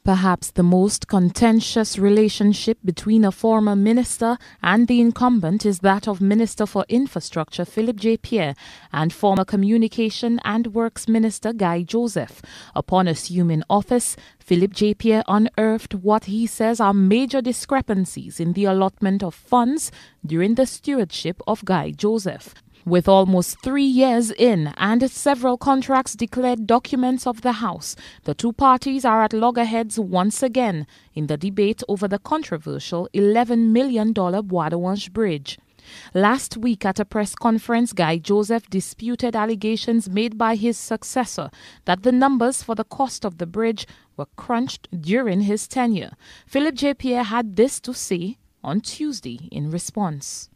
Perhaps the most contentious relationship between a former minister and the incumbent is that of Minister for Infrastructure Phillip Pierre and former Communication and Works Minister Guy Joseph. Upon assuming office, Phillip Pierre unearthed what he says are major discrepancies in the allotment of funds during the stewardship of Guy Joseph. With almost 3 years in and several contracts declared documents of the House, the two parties are at loggerheads once again in the debate over the controversial $11 million Bois-de-Wanche Bridge. Last week at a press conference, Guy Joseph disputed allegations made by his successor that the numbers for the cost of the bridge were crunched during his tenure. Phillip Pierre had this to say on Tuesday in response.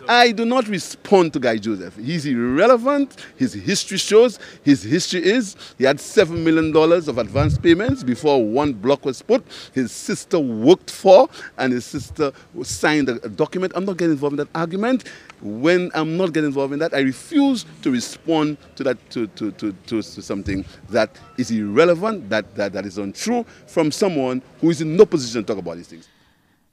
I do not respond to Guy Joseph. He's irrelevant. His history shows. His history is he had $7 million of advance payments before one block was put. His sister worked for and his sister signed a document. I'm not getting involved in that argument. When I'm not getting involved in that, I refuse to respond to that to something that is irrelevant, that is untrue from someone who is in no position to talk about these things.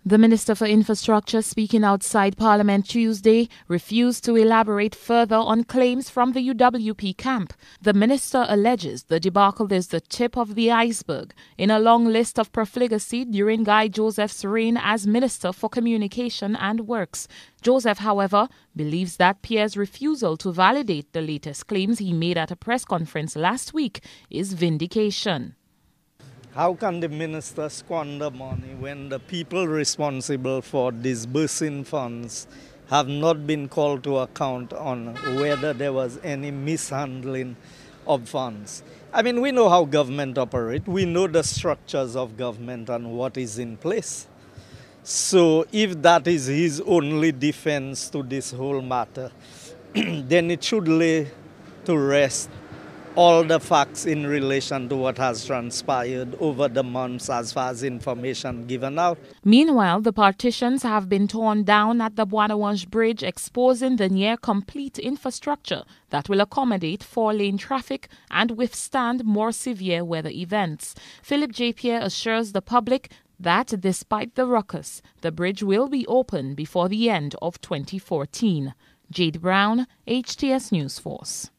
The Minister for Infrastructure, speaking outside Parliament Tuesday, refused to elaborate further on claims from the UWP camp. The minister alleges the debacle is the tip of the iceberg in a long list of profligacy during Guy Joseph's reign as Minister for Communication and Works. Joseph, however, believes that Pierre's refusal to validate the latest claims he made at a press conference last week is vindication. How can the minister squander money when the people responsible for disbursing funds have not been called to account on whether there was any mishandling of funds? I mean, we know how government operates. We know the structures of government and what is in place. So if that is his only defense to this whole matter, then it should lay to rest all the facts in relation to what has transpired over the months as far as information given out. Meanwhile, the partitions have been torn down at the Bois-de-Wanche Bridge, exposing the near-complete infrastructure that will accommodate 4-lane traffic and withstand more severe weather events. Phillip Pierre assures the public that despite the ruckus, the bridge will be open before the end of 2014. Jade Brown, HTS News Force.